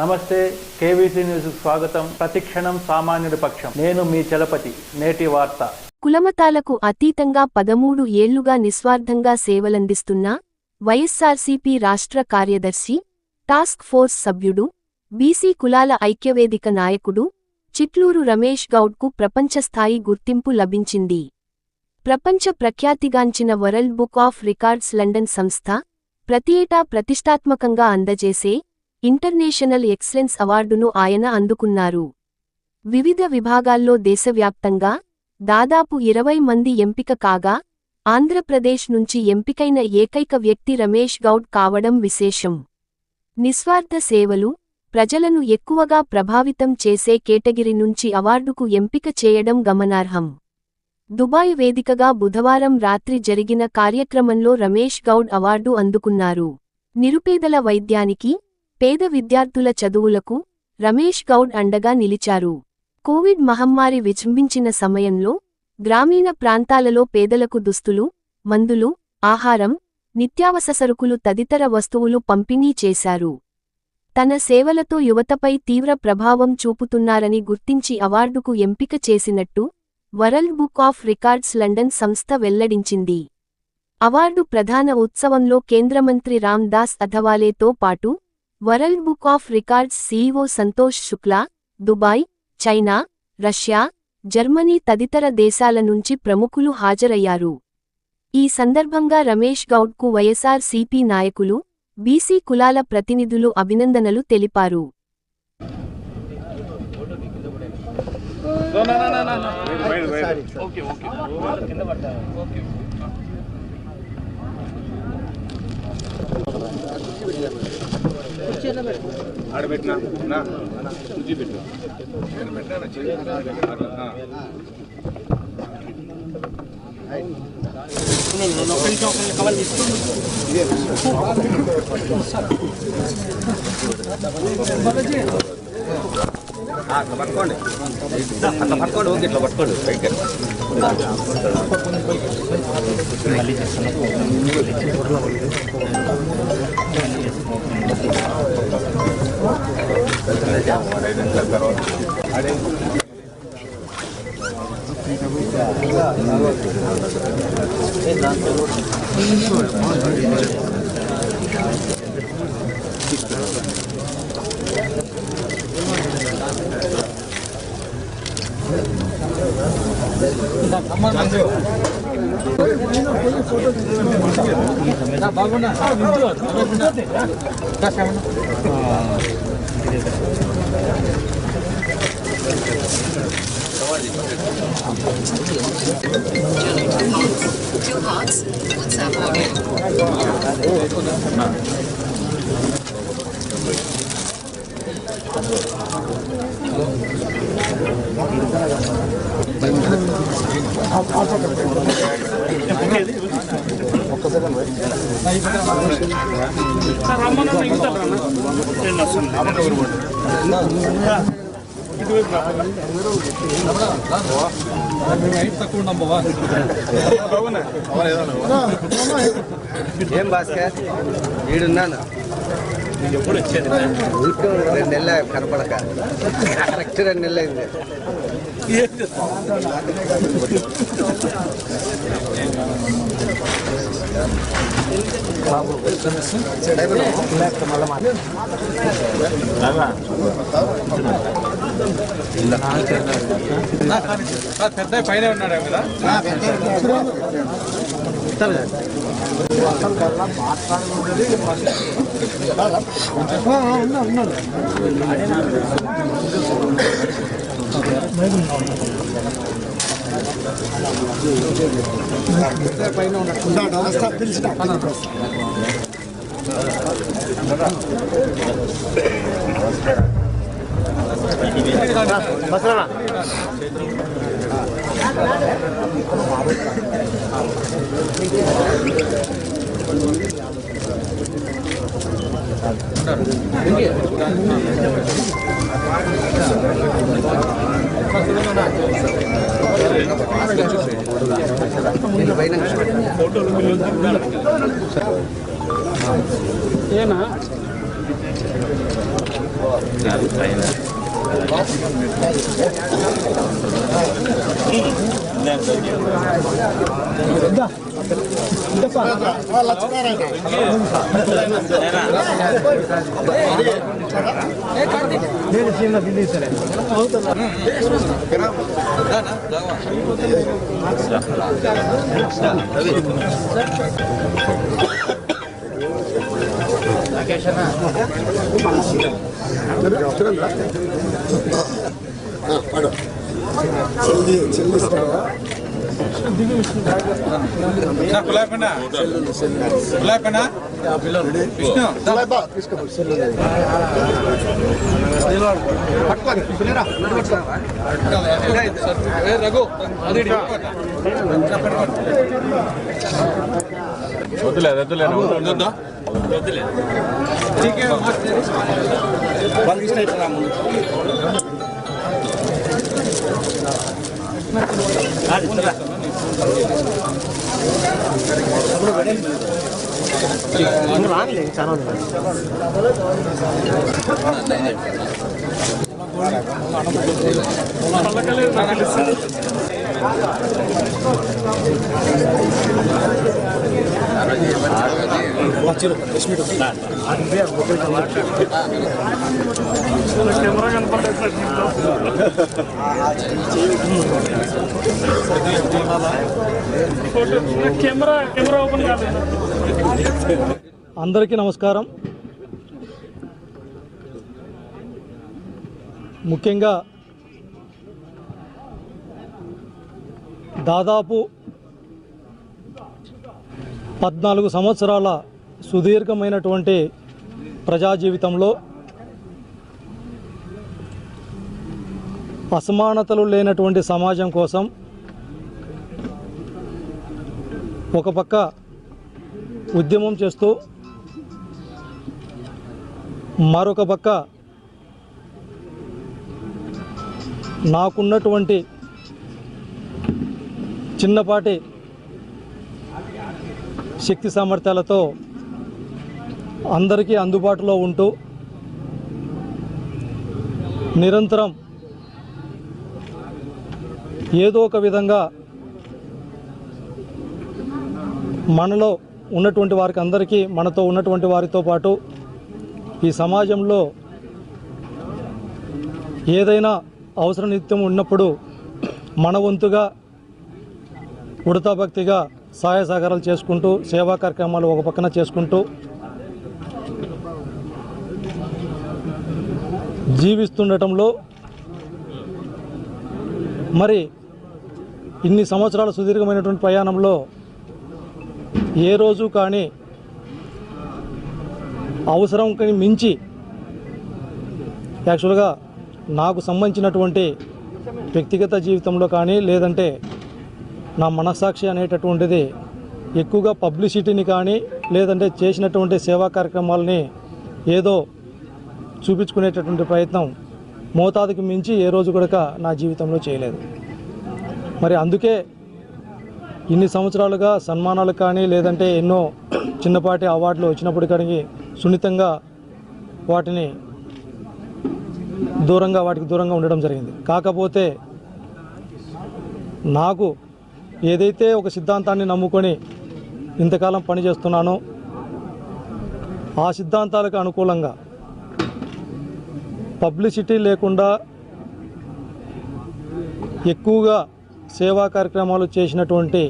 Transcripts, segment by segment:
నమస్తే KVC news స్వాగతం. ప్రతిక్షణం సామాన్యుడి పక్షం. నేను మీ చలపతి. నేటి వార్త. కులమతాలకు అతీతంగా 13 ఏళ్లుగా నిస్వార్థంగా సేవలందిస్తున్న వైఎస్సార్సీపీ రాష్ట్ర కార్యదర్శి, టాస్క్ ఫోర్స్ సభ్యుడు, బీసీ కులాల ఐక్యవేదిక నాయకుడు చిట్లూరు రమేష్ గౌడ్కు ప్రపంచస్థాయి గుర్తింపు లభించింది. ప్రపంచ ప్రఖ్యాతిగాంచిన World Book of Records London సంస్థ ప్రతి ఏటా ప్రతిష్టాత్మకంగా అందజేసే ఇంటర్నేషనల్ ఎక్సలెన్స్ అవార్డును ఆయన అందుకున్నారు. వివిధ విభాగాల్లో దేశవ్యాప్తంగా దాదాపు 20 మంది ఎంపిక కాగా, ఆంధ్రప్రదేశ్ నుంచి ఎంపికైన ఏకైక వ్యక్తి రమేష్ గౌడ్ కావడం విశేషం. నిస్వార్థ సేవలు, ప్రజలను ఎక్కువగా ప్రభావితం చేసే కేటగిరీ నుంచి అవార్డుకు ఎంపిక చేయడం గమనార్హం. దుబాయ్ వేదికగా బుధవారం రాత్రి జరిగిన కార్యక్రమంలో రమేష్ గౌడ్ అవార్డు అందుకున్నారు. నిరుపేదల వైద్యానికి, పేద విద్యార్థుల చదువులకు రమేష్ గౌడ్ అండగా నిలిచారు. కోవిడ్ మహమ్మారి విజృంభించిన సమయంలో గ్రామీణ ప్రాంతాలలో పేదలకు దుస్తులు, మందులు, ఆహారం, నిత్యావసరసరుకులు తదితర వస్తువులు పంపిణీ చేశారు. తన సేవలతో యువతపై తీవ్ర ప్రభావం చూపుతున్నారని గుర్తించి అవార్డుకు ఎంపిక చేసినట్టు world Book of Records London సంస్థ వెల్లడించింది. అవార్డు ప్రధాన ఉత్సవంలో కేంద్ర మంత్రి రామ్ దాస్ అథవాలేతో పాటు world Book of records CEO Santosh Shukla, Dubai, China, Russia, Germany తదితర దేశాల నుంచి ప్రముఖులు హాజరయ్యారు. ఈ సందర్భంగా రమేష్ గౌడ్కు వైఎస్సార్సీపీ నాయకులు, బీసీ కులాల ప్రతినిధులు అభినందనలు తెలిపారు. పట్టుకోండి అట్లా పట్టుకోండి, ఓకే ఇట్లా పట్టుకోండి. Two hearts, WhatsApp audio. ఏం భాస్కర్ వీడున్నాను, ఎప్పుడు వచ్చేది 2 నెలల కనపడక, కరెక్ట్ 2 నెలలు అయింది. పెద్ద పైన ఉన్నాడు కదా. ఏనా అందరికీ నమస్కారం. ముఖ్యంగా దాదాపు 14 సంవత్సరాల సుదీర్ఘమైనటువంటి ప్రజా జీవితంలో అసమానతలు లేనటువంటి సమాజం కోసం ఒక పక్క ఉద్యమం చేస్తూ మరొక పక్క నాకున్నటువంటి చిన్నపాటి శక్తి సామర్థ్యాలతో అందరికీ అందుబాటులో ఉంటూ నిరంతరం ఏదో ఒక విధంగా మనలో ఉన్నటువంటి వారికి అందరికీ మనతో ఉన్నటువంటి వారితో పాటు ఈ సమాజంలో ఏదైనా అవసర నిత్యం ఉన్నప్పుడు మన వంతుగా ఉడతా భక్తిగా సహాయ సహకారాలు చేసుకుంటూ సేవా కార్యక్రమాలు ఒక పక్కన చేసుకుంటూ జీవిస్తుండటంలో మరి ఇన్ని సంవత్సరాల సుదీర్ఘమైనటువంటి ప్రయాణంలో ఏ రోజు కానీ అవసరంకి మించి యాక్చువల్గా నాకు సంబంధించినటువంటి వ్యక్తిగత జీవితంలో కానీ లేదంటే నా మనస్సాక్షి అనేటటువంటిది ఎక్కువగా పబ్లిసిటీని కానీ లేదంటే చేసినటువంటి సేవా కార్యక్రమాలని ఏదో చూపించుకునేటటువంటి ప్రయత్నం మోతాదుకి మించి ఏ రోజు కూడా నా జీవితంలో చేయలేదు. మరి అందుకే ఇన్ని సంవత్సరాలుగా సన్మానాలు కానీ లేదంటే ఎన్నో చిన్నపాటి అవార్డులు వచ్చినప్పుడు కానీ సున్నితంగా వాటికి దూరంగా ఉండడం జరిగింది. కాకపోతే నాకు ఏదైతే ఒక సిద్ధాంతాన్ని నమ్ముకొని ఇంతకాలం పనిచేస్తున్నానో ఆ సిద్ధాంతాలకు అనుకూలంగా పబ్లిసిటీ లేకుండా ఎక్కువగా సేవా కార్యక్రమాలు చేసినటువంటి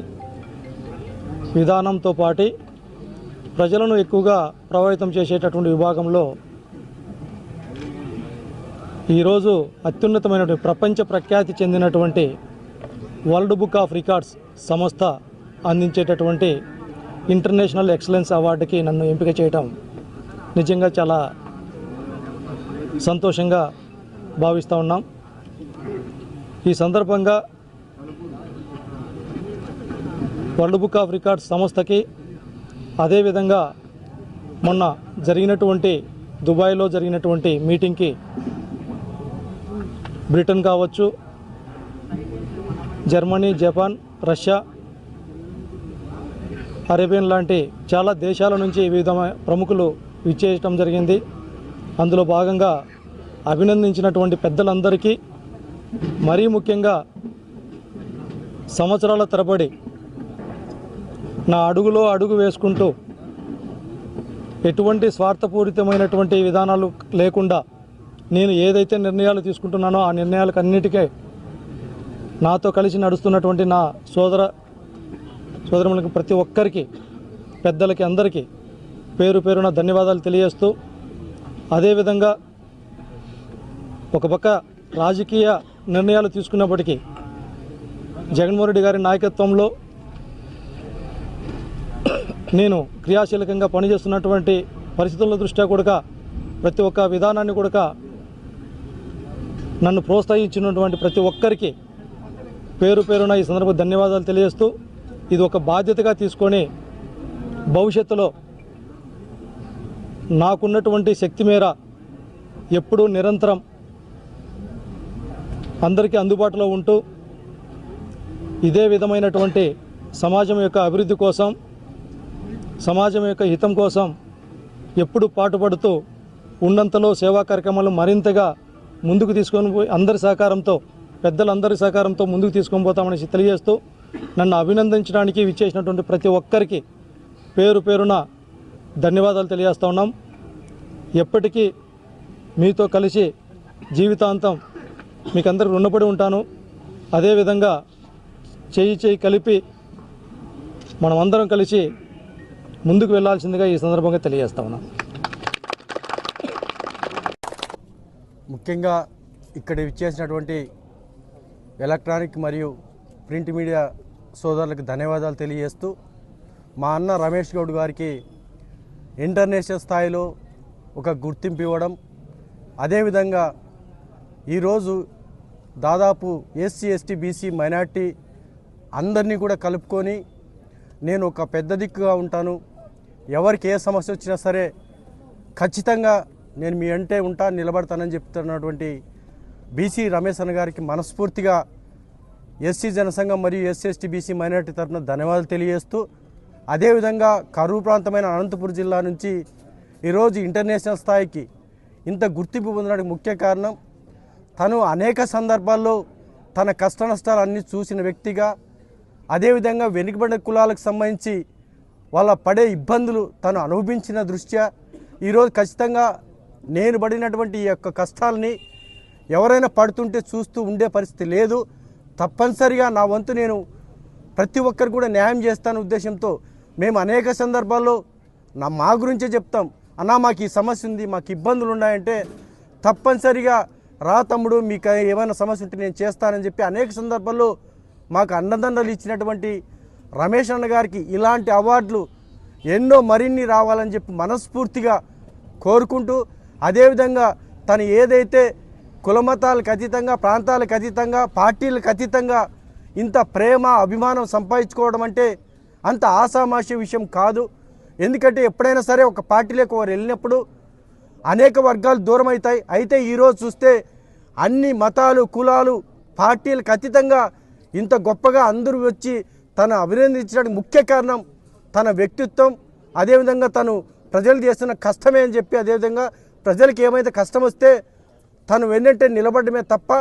విధానంతో పాటు ప్రజలను ఎక్కువగా ప్రభావితం చేసేటటువంటి విభాగంలో ఈరోజు అత్యున్నతమైనటువంటి ప్రపంచ ప్రఖ్యాతి చెందినటువంటి వరల్డ్ బుక్ ఆఫ్ రికార్డ్స్ సంస్థ అందించేటటువంటి ఇంటర్నేషనల్ ఎక్సలెన్స్ అవార్డుకి నన్ను ఎంపిక చేయటం నిజంగా చాలా సంతోషంగా భావిస్తూ ఉన్నాం. ఈ సందర్భంగా వరల్డ్ బుక్ ఆఫ్ రికార్డ్స్ సంస్థకి అదేవిధంగా మొన్న జరిగినటువంటి దుబాయ్లో జరిగినటువంటి మీటింగ్కి బ్రిటన్ కావచ్చు, జర్మనీ, జపాన్, రష్యా, అరేబియన్ లాంటి చాలా దేశాల నుంచి వివిధ ప్రముఖులు విచ్చేయటం జరిగింది. అందులో భాగంగా అభినందించినటువంటి పెద్దలందరికీ, మరీ ముఖ్యంగా సంవత్సరాల తరబడి నా అడుగులో అడుగు వేసుకుంటూ ఎటువంటి స్వార్థపూరితమైనటువంటి విధానాలు లేకుండా నేను ఏదైతే నిర్ణయాలు తీసుకుంటున్నానో ఆ నిర్ణయాలకు అన్నిటికీ నాతో కలిసి నడుస్తున్నటువంటి నా సోదరులకు ప్రతి ఒక్కరికి, పెద్దలకి అందరికీ పేరు పేరున ధన్యవాదాలు తెలియజేస్తూ, అదేవిధంగా ఒక పక్క రాజకీయ నిర్ణయాలు తీసుకున్నప్పటికీ జగన్మోహన్ రెడ్డి గారి నాయకత్వంలో నేను క్రియాశీలకంగా పనిచేస్తున్నటువంటి పరిస్థితుల దృష్ట్యా కూడా ప్రతి ఒక్క విధానాన్ని కూడా నన్ను ప్రోత్సహించినటువంటి ప్రతి ఒక్కరికి పేరు పేరున ఈ సందర్భంగా ధన్యవాదాలు తెలియజేస్తూ, ఇది ఒక బాధ్యతగా తీసుకొని భవిష్యత్తులో నాకున్నటువంటి శక్తి మేర ఎప్పుడూ నిరంతరం అందరికీ అందుబాటులో ఉంటూ ఇదే విధమైనటువంటి సమాజం యొక్క అభివృద్ధి కోసం, సమాజం యొక్క హితం కోసం ఎప్పుడు పాటుపడుతూ ఉన్నంతలో సేవా కార్యక్రమాలు మరింతగా ముందుకు తీసుకొని పోయి అందరి సహకారంతో, పెద్దలందరి సహకారంతో ముందుకు తీసుకొని పోతామని తెలియజేస్తూ, నన్ను అభినందించడానికి విచ్చేసినటువంటి ప్రతి ఒక్కరికి పేరు పేరున ధన్యవాదాలు తెలియజేస్తూ ఉన్నాం. ఎప్పటికీ మీతో కలిసి జీవితాంతం మీకు అందరికి రుణపడి ఉంటాను. అదేవిధంగా చేయి కలిపి మనమందరం కలిసి ముందుకు వెళ్లాల్సిందిగా ఈ సందర్భంగా తెలియజేస్తా ఉన్నాం. ముఖ్యంగా ఇక్కడ ఇచ్చేసినటువంటి ఎలక్ట్రానిక్ మరియు ప్రింట్ మీడియా సోదరులకు ధన్యవాదాలు తెలియజేస్తూ, మా అన్న రమేష్ గౌడ్ గారికి ఇంటర్నేషనల్ స్థాయిలో ఒక గుర్తింపు ఇవ్వడం, అదేవిధంగా ఈరోజు దాదాపు ఎస్సీ ఎస్టీ బీసీ మైనార్టీ అందరినీ కూడా కలుపుకొని నేను ఒక పెద్ద దిక్కుగా ఉంటాను, ఎవరికి ఏ సమస్య వచ్చినా సరే ఖచ్చితంగా నేను మీ అంటే ఉంటా నిలబడతానని చెప్తున్నటువంటి బీసీ రమేష్ అన్న గారికి మనస్ఫూర్తిగా ఎస్సీ జనసంఘం మరియు ఎస్సీ ఎస్టీ బీసీ మైనార్టీ తరఫున ధన్యవాదాలు తెలియజేస్తూ, అదేవిధంగా కరువు ప్రాంతమైన అనంతపురం జిల్లా నుంచి ఈరోజు ఇంటర్నేషనల్ స్థాయికి ఇంత గుర్తింపు పొందడానికి ముఖ్య కారణం తను అనేక సందర్భాల్లో తన కష్ట నష్టాలు అన్నీ చూసిన వ్యక్తిగా, అదేవిధంగా వెనుకబడిన కులాలకు సంబంధించి వాళ్ళ పడే ఇబ్బందులు తను అనుభవించిన దృష్ట్యా ఈరోజు ఖచ్చితంగా నేను పడినటువంటి ఈ యొక్క కష్టాలని ఎవరైనా పడుతుంటే చూస్తూ ఉండే పరిస్థితి లేదు. తప్పనిసరిగా నా వంతు నేను ప్రతి ఒక్కరు కూడా న్యాయం చేస్తాను ఉద్దేశంతో మేము అనేక సందర్భాల్లో మా గురించే చెప్తాం, అన్నా మాకు ఈ సమస్య ఉంది, మాకు ఇబ్బందులు ఉన్నాయంటే తప్పనిసరిగా రా తమ్ముడు మీకు ఏమైనా సమస్య ఉంటే నేను చేస్తానని చెప్పి అనేక సందర్భాల్లో మాకు అన్నదండలు ఇచ్చినటువంటి రమేష్ అన్న గారికి ఇలాంటి అవార్డులు ఎన్నో మరిన్ని రావాలని చెప్పి మనస్ఫూర్తిగా కోరుకుంటూ, అదేవిధంగా తను ఏదైతే కులమతాలకు అతీతంగా, ప్రాంతాలకు అతీతంగా, పార్టీలకు అతీతంగా ఇంత ప్రేమ అభిమానం సంపాదించుకోవడం అంటే అంత ఆషామాషి విషయం కాదు. ఎందుకంటే ఎప్పుడైనా సరే ఒక పార్టీలోకి వారు వెళ్ళినప్పుడు అనేక వర్గాలు దూరం అవుతాయి. అయితే ఈరోజు చూస్తే అన్ని మతాలు, కులాలు, పార్టీలకు అతీతంగా ఇంత గొప్పగా అందరూ వచ్చి తను అభినందించడానికి ముఖ్య కారణం తన వ్యక్తిత్వం, అదేవిధంగా తను ప్రజలు చేస్తున్న కష్టమే అని చెప్పి, అదేవిధంగా ప్రజలకు ఏమైతే కష్టం వస్తే తను వెన్నంటే నిలబడమే తప్ప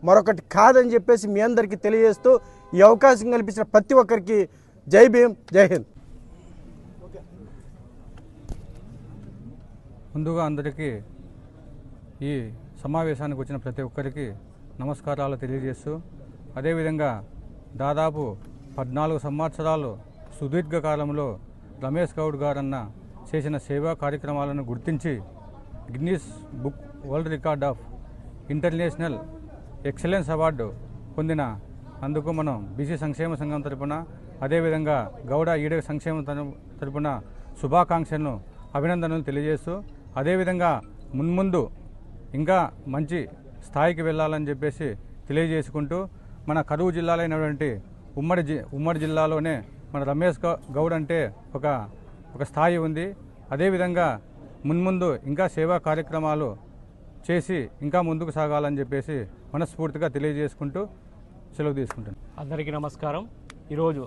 మరొకటి కాదని చెప్పేసి మీ అందరికీ తెలియజేస్తూ ఈ అవకాశం కల్పించిన ప్రతి ఒక్కరికి జై భీమ్, జై హింద్. ముందుగా అందరికీ ఈ సమావేశానికి వచ్చిన ప్రతి ఒక్కరికి నమస్కారాలు తెలియజేస్తూ, అదేవిధంగా దాదాపు 14 సంవత్సరాలు సుదీర్ఘకాలంలో రమేష్ గౌడ్ గారన్న చేసిన సేవా కార్యక్రమాలను గుర్తించి Guinness book world record of international excellence award పొందిన అందుకు మనం బీసీ సంక్షేమ సంఘం తరపున, అదేవిధంగా గౌడ ఈడగ సంక్షేమ తరపున శుభాకాంక్షలను, అభినందనలు తెలియజేస్తూ, అదేవిధంగా మున్ముందు ఇంకా మంచి స్థాయికి వెళ్ళాలని చెప్పేసి తెలియజేసుకుంటూ, మన కరువు జిల్లాలైనటువంటి ఉమ్మడి జిల్లాలోనే మన రమేష్ గౌడ్ అంటే ఒక స్థాయి ఉంది. అదేవిధంగా మున్ముందు ఇంకా సేవా కార్యక్రమాలు చేసి ఇంకా ముందుకు సాగాలని చెప్పేసి మనస్ఫూర్తిగా తెలియజేసుకుంటూ సెలవు తీసుకుంటాను. అందరికీ నమస్కారం. ఈరోజు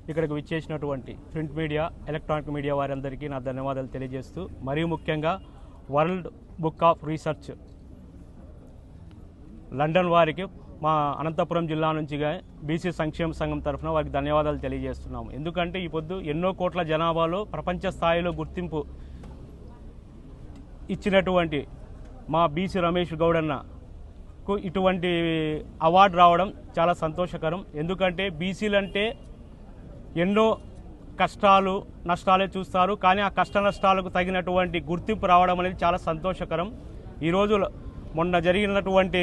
ఇక్కడికి విచ్చేసినటువంటి ప్రింట్ మీడియా, ఎలక్ట్రానిక్ మీడియా వారందరికీ నా ధన్యవాదాలు తెలియజేస్తూ, మరీ ముఖ్యంగా world Book of research London వారికి మా అనంతపురం జిల్లా నుంచి బీసీ సంక్షేమ సంఘం తరఫున వారికి ధన్యవాదాలు తెలియజేస్తున్నాము. ఎందుకంటే ఈ పొద్దు ఎన్నో కోట్ల జనాభాలో ప్రపంచ స్థాయిలో గుర్తింపు ఇచ్చినటువంటి మా బీసీ రమేష్ గౌడన్నకు ఇటువంటి అవార్డు రావడం చాలా సంతోషకరం. ఎందుకంటే బీసీలంటే ఎన్నో కష్టాలు నష్టాలే చూస్తారు, కానీ ఆ కష్ట నష్టాలకు తగినటువంటి గుర్తింపు రావడం అనేది చాలా సంతోషకరం. ఈరోజు మొన్న జరిగినటువంటి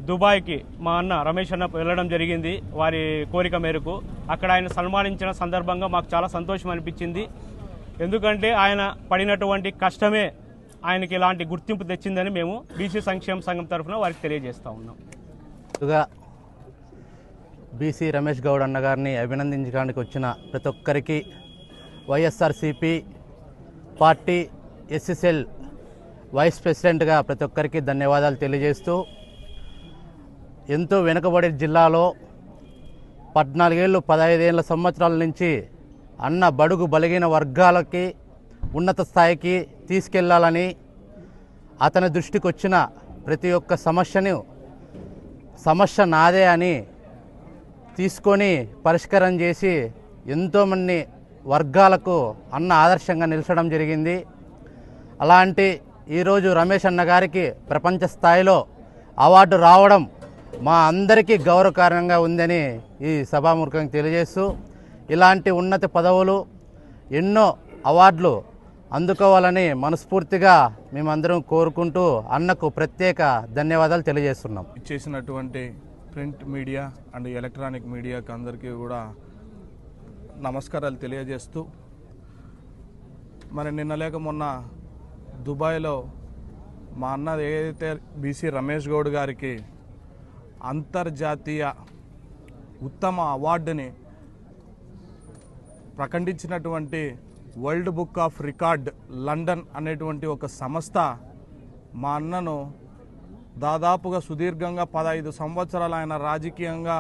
దుబాయ్కి మా అన్న రమేష్ అన్న వెళ్ళడం జరిగింది వారి కోరిక మేరకు. అక్కడ ఆయన సన్మానించిన సందర్భంగా మాకు చాలా సంతోషం అనిపించింది. ఎందుకంటే ఆయన పడినటువంటి కష్టమే ఆయనకి ఇలాంటి గుర్తింపు తెచ్చిందని మేము బీసీ సంక్షేమ సంఘం తరఫున వారికి తెలియజేస్తూ ఉన్నాం. బీసీ రమేష్ గౌడ్ అన్న గారిని అభినందించడానికి వచ్చిన ప్రతి ఒక్కరికి వైఎస్ఆర్సీపీ పార్టీ ఎస్ఎస్ఎల్ వైస్ ప్రెసిడెంట్గా ప్రతి ఒక్కరికి ధన్యవాదాలు తెలియజేస్తూ, ఎంతో వెనుకబడి జిల్లాలో 14 ఏళ్ళు 15 సంవత్సరాల నుంచి అన్న బడుగు బలిగిన వర్గాలకి ఉన్నత స్థాయికి తీసుకెళ్లాలని అతని దృష్టికి వచ్చిన ప్రతి ఒక్క సమస్య నాదే అని తీసుకొని పరిష్కారం చేసి ఎంతోమంది వర్గాలకు అన్న ఆదర్శంగా నిలచడం జరిగింది. అలాంటి ఈరోజు రమేష్ అన్న గారికి ప్రపంచ స్థాయిలో అవార్డు రావడం మా అందరికీ గౌరవకారణంగా ఉందని ఈ సభాముఖంగా తెలియజేస్తూ, ఇలాంటి ఉన్నత పదవులు ఎన్నో అవార్డులు అందుకోవాలని మనస్ఫూర్తిగా మేమందరం కోరుకుంటూ అన్నకు ప్రత్యేక ధన్యవాదాలు తెలియజేస్తున్నాం. చేసినటువంటి ప్రింట్ మీడియా అండ్ ఎలక్ట్రానిక్ మీడియాకి అందరికీ కూడా నమస్కారాలు తెలియజేస్తూ, మరి నిన్న లేక మొన్న దుబాయ్లో మా అన్న ఏదైతే బీసీ రమేష్ గౌడ్ గారికి అంతర్జాతీయ ఉత్తమ అవార్డుని ప్రకటించినటువంటి world Book of record London అనేటువంటి ఒక సంస్థ మా అన్నను దాదాపుగా సుదీర్ఘంగా 15 సంవత్సరాలు ఆయన రాజకీయంగా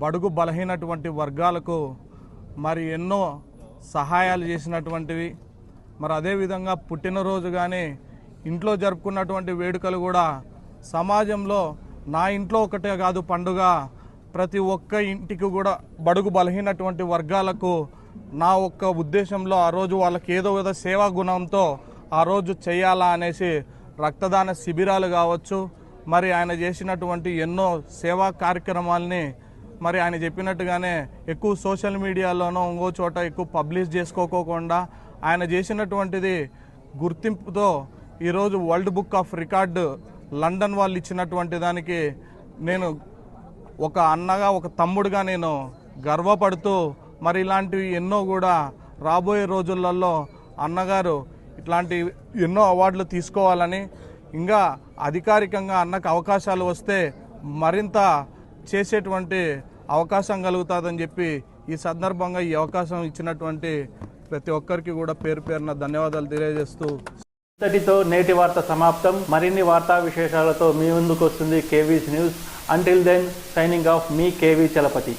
బడుగు బలహీనటువంటి వర్గాలకు మరి ఎన్నో సహాయాలు చేసినటువంటివి, మరి అదేవిధంగా పుట్టినరోజు కానీ ఇంట్లో జరుపుకున్నటువంటి వేడుకలు కూడా సమాజంలో నా ఇంట్లో ఒకటే కాదు పండుగ, ప్రతి ఒక్క ఇంటికి కూడా బడుగు బలహీనటువంటి వర్గాలకు నా ఒక్క ఉద్దేశంలో ఆ రోజు వాళ్ళకి ఏదో ఏదో సేవా గుణంతో ఆ రోజు చేయాలా అనేసి రక్తదాన శిబిరాలు కావచ్చు, మరి ఆయన చేసినటువంటి ఎన్నో సేవా కార్యక్రమాలని మరి ఆయన చెప్పినట్టుగానే ఎక్కువ సోషల్ మీడియాలోనో ఇంకో చోట ఎక్కువ పబ్లిష్ చేసుకోకోకుండా ఆయన చేసినటువంటిది గుర్తింపుతో ఈరోజు world Book of record London వాళ్ళు ఇచ్చినటువంటి దానికి నేను ఒక అన్నగా ఒక తమ్ముడుగా నేను గర్వపడుతూ, మరి ఇలాంటివి ఎన్నో కూడా రాబోయే రోజులలో అన్నగారు ఇట్లాంటి ఎన్నో అవార్డులు తీసుకోవాలని, ఇంకా అధికారికంగా అన్నకు అవకాశాలు వస్తే మరింత చేసేటువంటి అవకాశం కలుగుతుందని చెప్పి ఈ సందర్భంగా ఈ అవకాశం ఇచ్చినటువంటి ప్రతి ఒక్కరికి కూడా పేరు పేరున ధన్యవాదాలు తెలియజేస్తూ, ఇంతటితో నేటి వార్త సమాప్తం. మరిన్ని వార్తా విశేషాలతో మీ ముందుకు వస్తుంది KV's news. Until then signing off మీ కేవీ చలపతి.